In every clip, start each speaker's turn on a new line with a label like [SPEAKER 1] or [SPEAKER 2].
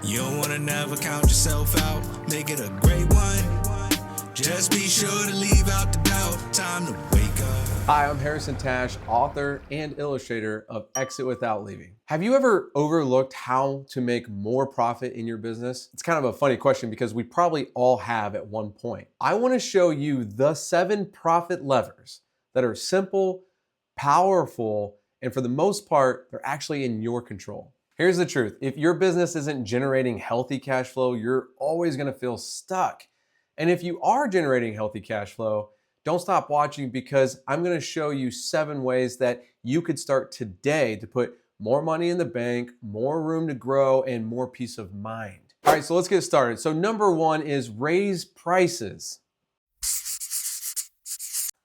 [SPEAKER 1] You don't wanna never count yourself out, make it a great one. Just be sure to leave out the doubt, time to wake up.
[SPEAKER 2] Hi, I'm Harrison Tash, author and illustrator of Exit Without Leaving. Have you ever overlooked how to make more profit in your business? It's kind of a funny question because we probably all have at one point. I want to show you the 7 profit levers that are simple, powerful, and for the most part, they're actually in your control. Here's the truth. If your business isn't generating healthy cash flow, you're always going to feel stuck. And if you are generating healthy cash flow, don't stop watching because I'm going to show you 7 ways that you could start today to put more money in the bank, more room to grow, and more peace of mind. All right, so let's get started. So number 1 is raise prices.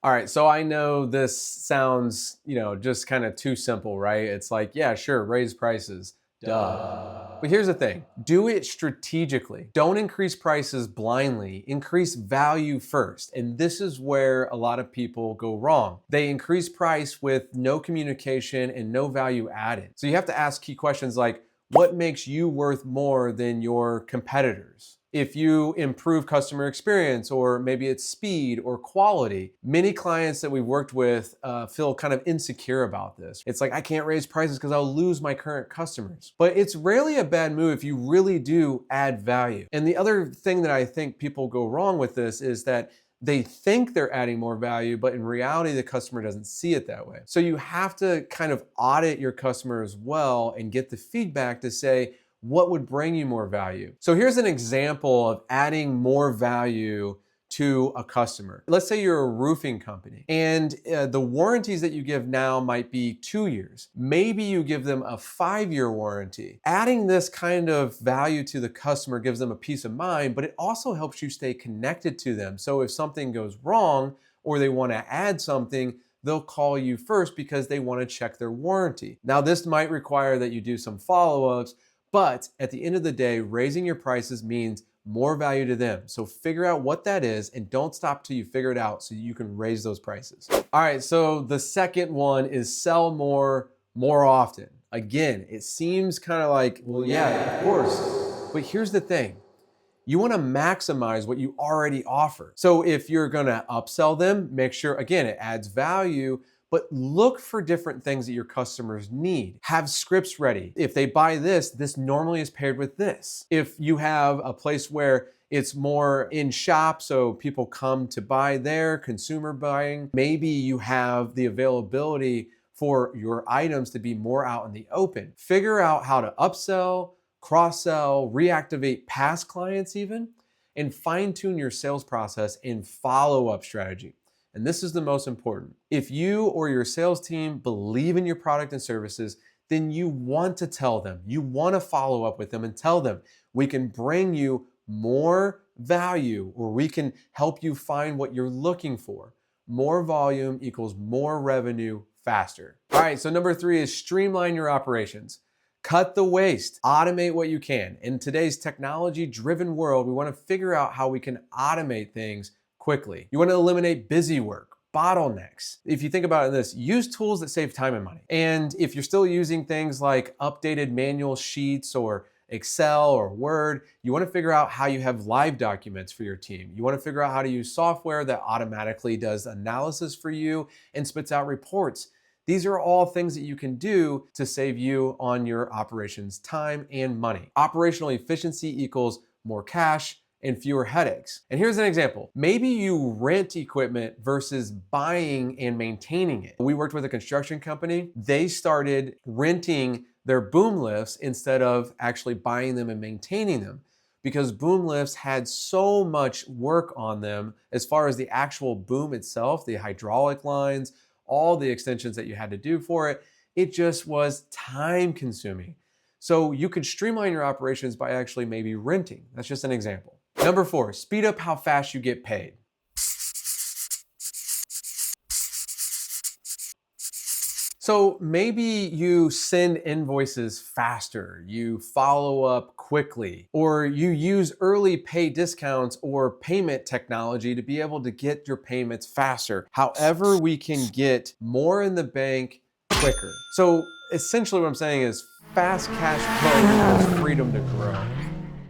[SPEAKER 2] All right, so I know this sounds, just kind of too simple, right? It's like, yeah, sure, raise prices. Duh. But here's the thing, do it strategically. Don't increase prices blindly, increase value first. And this is where a lot of people go wrong. They increase price with no communication and no value added. So you have to ask key questions like, what makes you worth more than your competitors? If you improve customer experience, or maybe it's speed or quality. Many clients that we've worked with feel kind of insecure about this. It's like, I can't raise prices because I'll lose my current customers. But it's rarely a bad move if you really do add value. And the other thing that I think people go wrong with this is that they think they're adding more value, but in reality, the customer doesn't see it that way. So you have to kind of audit your customer as well and get the feedback to say, what would bring you more value? So here's an example of adding more value to a customer. Let's say you're a roofing company and the warranties that you give now might be 2 years. Maybe you give them a 5-year warranty. Adding this kind of value to the customer gives them a peace of mind, but it also helps you stay connected to them. So if something goes wrong or they want to add something, they'll call you first because they want to check their warranty. Now, this might require that you do some follow-ups, but at the end of the day, raising your prices means more value to them. So figure out what that is and don't stop till you figure it out so you can raise those prices. All right, so the second one is sell more often. Again, it seems kind of like, well, yeah, of course. But here's the thing. You want to maximize what you already offer. So if you're going to upsell them, make sure, again, it adds value, but look for different things that your customers need. Have scripts ready. If they buy this, this normally is paired with this. If you have a place where it's more in shop, so people come to buy there, consumer buying, maybe you have the availability for your items to be more out in the open. Figure out how to upsell, cross-sell, reactivate past clients even, and fine-tune your sales process and follow-up strategy. And this is the most important. If you or your sales team believe in your product and services, then you want to tell them, you want to follow up with them and tell them, we can bring you more value or we can help you find what you're looking for. More volume equals more revenue faster. All right, so number 3 is streamline your operations. Cut the waste, automate what you can. In today's technology-driven world, we want to figure out how we can automate things quickly. You want to eliminate busy work, bottlenecks. If you think about this, use tools that save time and money. And if you're still using things like updated manual sheets or Excel or Word, you want to figure out how you have live documents for your team. You want to figure out how to use software that automatically does analysis for you and spits out reports. These are all things that you can do to save you on your operations time and money. Operational efficiency equals more cash and fewer headaches. And here's an example. Maybe you rent equipment versus buying and maintaining it. We worked with a construction company. They started renting their boom lifts instead of actually buying them and maintaining them because boom lifts had so much work on them as far as the actual boom itself, the hydraulic lines, all the extensions that you had to do for it. It just was time consuming. So you could streamline your operations by actually maybe renting. That's just an example. Number 4, speed up how fast you get paid. So maybe you send invoices faster, you follow up quickly, or you use early pay discounts or payment technology to be able to get your payments faster. However, we can get more in the bank quicker. So essentially what I'm saying is fast cash flow equals freedom to grow.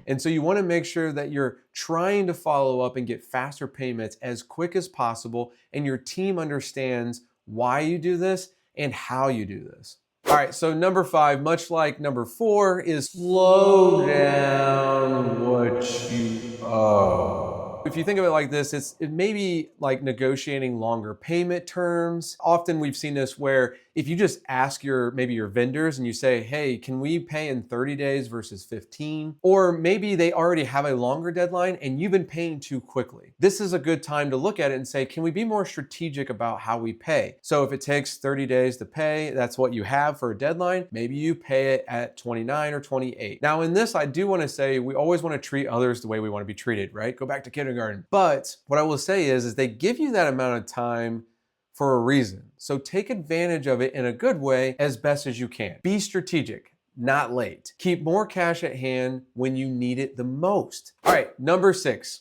[SPEAKER 2] And so you want to make sure that you're trying to follow up and get faster payments as quick as possible, and your team understands why you do this and how you do this. All right, so number 5, much like number 4, is slow down what you owe. If you think of it like this, it may be like negotiating longer payment terms. Often we've seen this where if you just ask maybe your vendors and you say, hey, can we pay in 30 days versus 15? Or maybe they already have a longer deadline and you've been paying too quickly. This is a good time to look at it and say, can we be more strategic about how we pay? So if it takes 30 days to pay, that's what you have for a deadline, maybe you pay it at 29 or 28. Now in this, I do want to say we always want to treat others the way we want to be treated, right? Go back to kindergarten. But what I will say is they give you that amount of time for a reason. So take advantage of it in a good way as best as you can. Be strategic, not late. Keep more cash at hand when you need it the most. All right, number 6.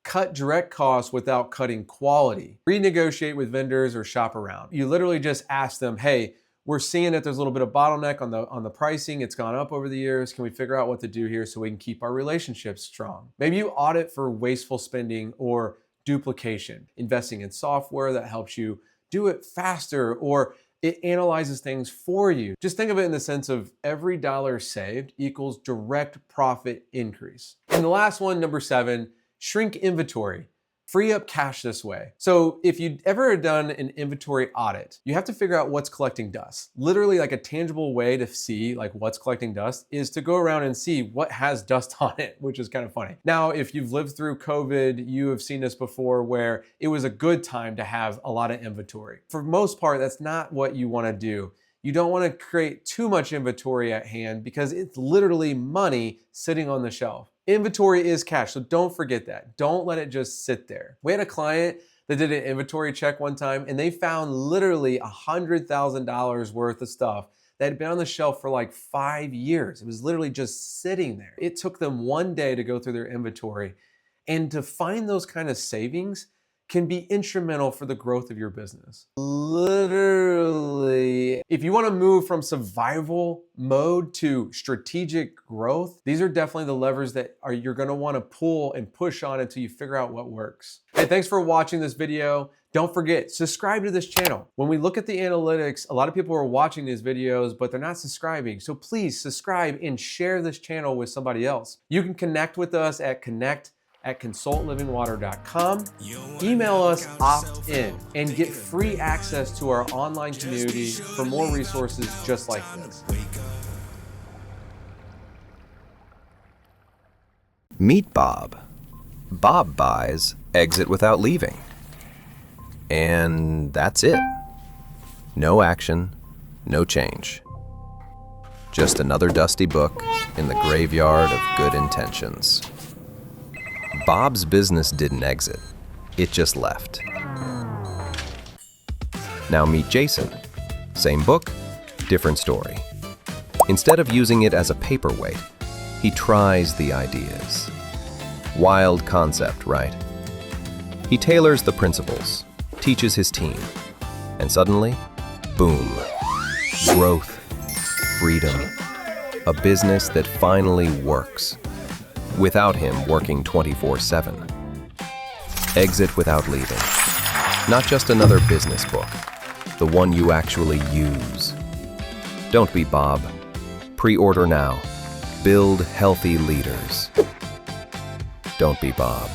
[SPEAKER 2] Cut direct costs without cutting quality. Renegotiate with vendors or shop around. You literally just ask them, hey, we're seeing that there's a little bit of bottleneck on the pricing. It's gone up over the years. Can we figure out what to do here so we can keep our relationships strong? Maybe you audit for wasteful spending or duplication, investing in software that helps you do it faster, or it analyzes things for you. Just think of it in the sense of every dollar saved equals direct profit increase. And the last one, number 7, shrink inventory. Free up cash this way. So if you've ever done an inventory audit, you have to figure out what's collecting dust. Literally, like a tangible way to see like what's collecting dust is to go around and see what has dust on it, which is kind of funny. Now, if you've lived through COVID, you have seen this before where it was a good time to have a lot of inventory. For most part, that's not what you want to do. You don't want to create too much inventory at hand because it's literally money sitting on the shelf. Inventory is cash, so don't forget that. Don't let it just sit there. We had a client that did an inventory check one time and they found literally $100,000 worth of stuff that had been on the shelf for like 5 years. It was literally just sitting there. It took them one day to go through their inventory, and to find those kind of savings can be instrumental for the growth of your business. Literally, if you want to move from survival mode to strategic growth, these are definitely the levers that you're going to want to pull and push on until you figure out what works. Hey, thanks for watching this video. Don't forget, subscribe to this channel. When we look at the analytics, a lot of people are watching these videos, but they're not subscribing. So please subscribe and share this channel with somebody else. You can connect with us at connect@consultlivingwater.com. Email us opt-in and get free access to our online community for more resources just like this.
[SPEAKER 3] Meet Bob. Bob buys, exit without leaving. And that's it. No action, no change. Just another dusty book in the graveyard of good intentions. Bob's business didn't exit, it just left. Now meet Jason. Same book, different story. Instead of using it as a paperweight, he tries the ideas. Wild concept, right? He tailors the principles, teaches his team, and suddenly, boom, growth, freedom, a business that finally works. Without him working 24/7. Exit without leaving. Not just another business book, the one you actually use. Don't be Bob. Pre-order now. Build healthy leaders. Don't be Bob.